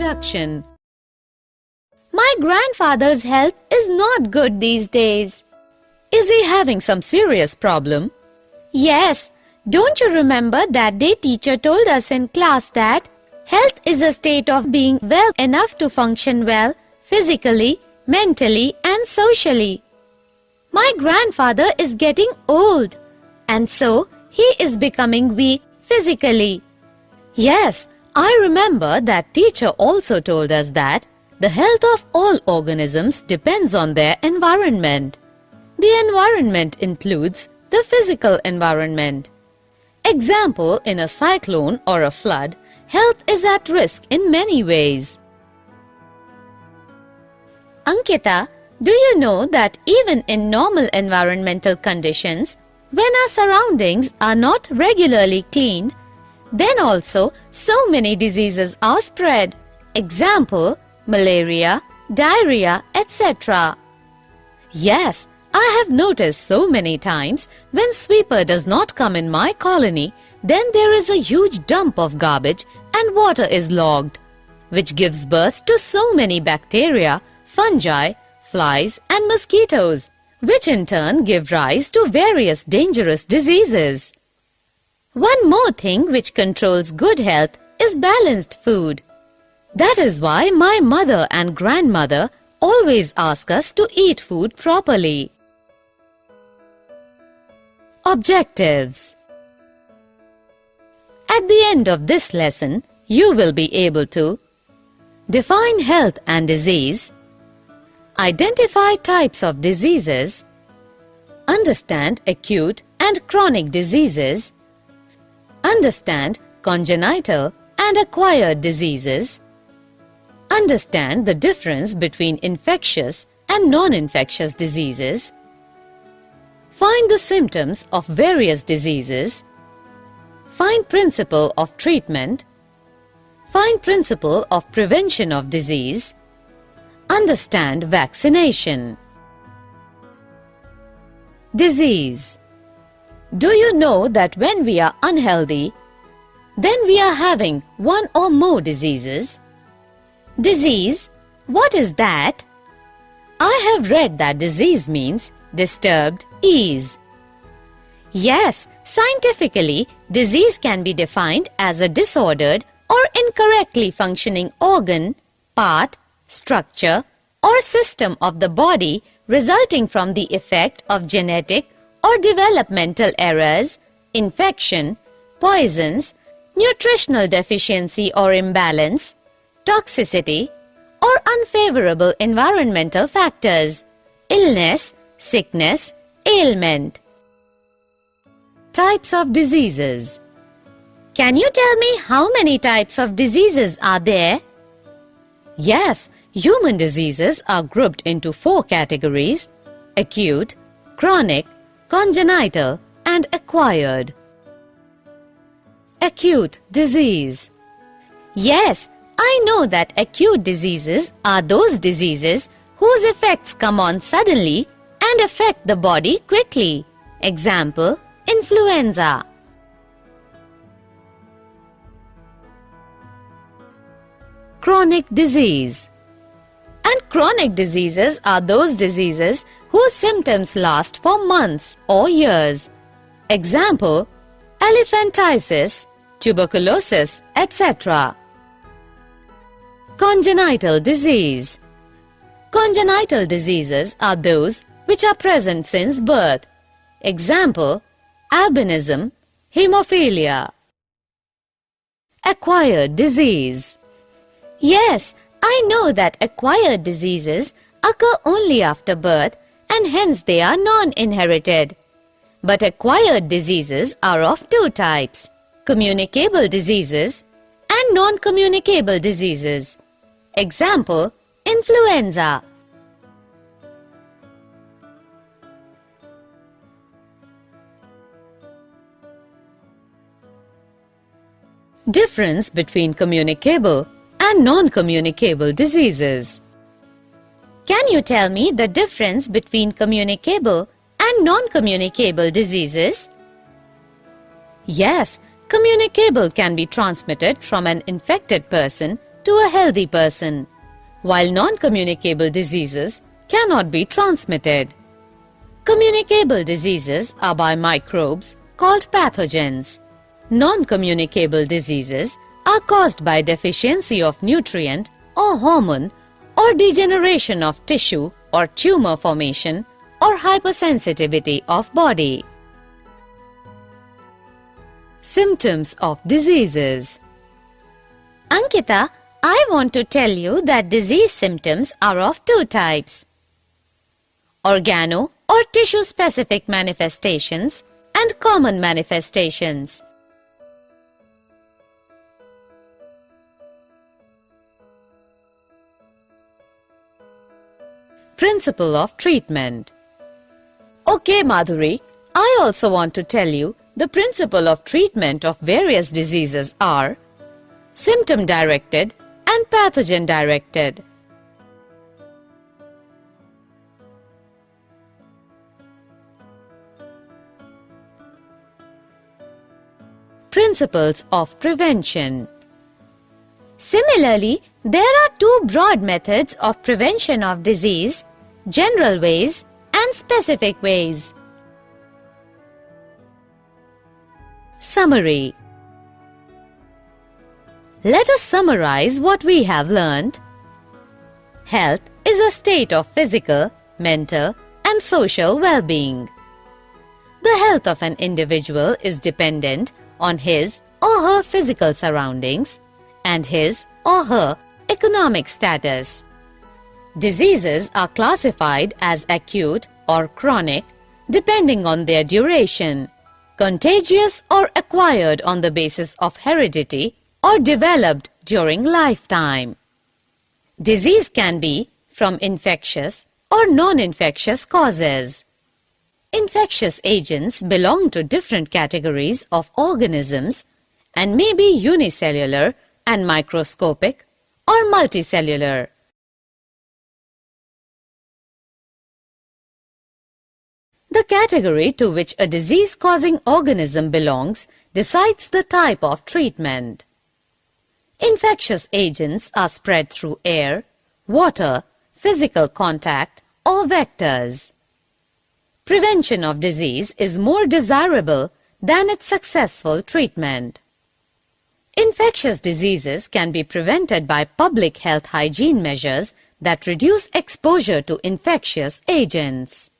introduction. My grandfather's health is not good these days. Is he having some serious problem? Yes. Don't you remember that day teacher told us in class that health is a state of being well enough to function well physically, mentally and socially. My grandfather is getting old and so he is becoming weak physically. Yes, I remember that teacher also told us that the health of all organisms depends on their environment. The environment includes the physical environment. Example, in a cyclone or a flood, health is at risk in many ways. Ankita, do you know that even in normal environmental conditions, when our surroundings are not regularly cleaned, then also so many diseases are spread. Example, malaria, diarrhea, etc. Yes, I have noticed so many times when sweeper does not come in my colony, then there is a huge dump of garbage and water is logged, which gives birth to so many bacteria, fungi, flies and mosquitoes, which in turn give rise to various dangerous diseases. One more thing which controls good health is balanced food. That is why my mother and grandmother always ask us to eat food properly. Objectives. At the end of this lesson, you will be able to define health and disease, identify types of diseases, understand acute and chronic diseases, understand congenital and acquired diseases, understand the difference between infectious and non-infectious diseases, find the symptoms of various diseases, find principle of treatment, find principle of prevention of disease, understand vaccination. Disease. Do you know that when we are unhealthy, then we are having one or more diseases? Disease, what is that? I have read that disease means disturbed ease. Yes, scientifically, disease can be defined as a disordered or incorrectly functioning organ, part, structure, or system of the body resulting from the effect of genetic or developmental errors, infection, poisons, nutritional deficiency or imbalance, toxicity, or unfavorable environmental factors, illness, sickness, ailment. Types of diseases. Can you tell me how many types of diseases are there? Yes, human diseases are grouped into 4 categories: acute, chronic, congenital, and acquired. Acute disease. Yes, I know that acute diseases are those diseases whose effects come on suddenly and affect the body quickly. Example, influenza. Chronic disease. And chronic diseases are those diseases whose symptoms last for months or years. Example, elephantiasis, tuberculosis, etc. Congenital disease. Congenital diseases are those which are present since birth. Example, albinism, hemophilia. Acquired disease. Yes, I know that acquired diseases occur only after birth and hence they are non-inherited. But acquired diseases are of 2 types: communicable diseases and non-communicable diseases. Example, influenza. Difference between communicable and non-communicable diseases. Can you tell me the difference between communicable and non-communicable diseases? Yes, communicable can be transmitted from an infected person to a healthy person, while non-communicable diseases cannot be transmitted. Communicable diseases are by microbes called pathogens. Non-communicable diseases are caused by deficiency of nutrient or hormone or degeneration of tissue or tumor formation or hypersensitivity of body. Symptoms of diseases. Ankita, I want to tell you that disease symptoms are of two types: organo or tissue-specific manifestations and common manifestations. Principle of treatment. Okay, Madhuri, I also want to tell you the principle of treatment of various diseases are symptom-directed and pathogen-directed. Principles of prevention. Similarly, there are two broad methods of prevention of disease: general ways and specific ways. Summary. Let us summarize what we have learned. Health is a state of physical, mental, and social well-being. The health of an individual is dependent on his or her physical surroundings and his or her economic status. Diseases are classified as acute or chronic depending on their duration, contagious or acquired on the basis of heredity, or developed during lifetime. Disease can be from infectious or non-infectious causes. Infectious agents belong to different categories of organisms and may be unicellular and microscopic or multicellular. The category to which a disease-causing organism belongs decides the type of treatment. Infectious agents are spread through air, water, physical contact, or vectors. Prevention of disease is more desirable than its successful treatment. Infectious diseases can be prevented by public health hygiene measures that reduce exposure to infectious agents.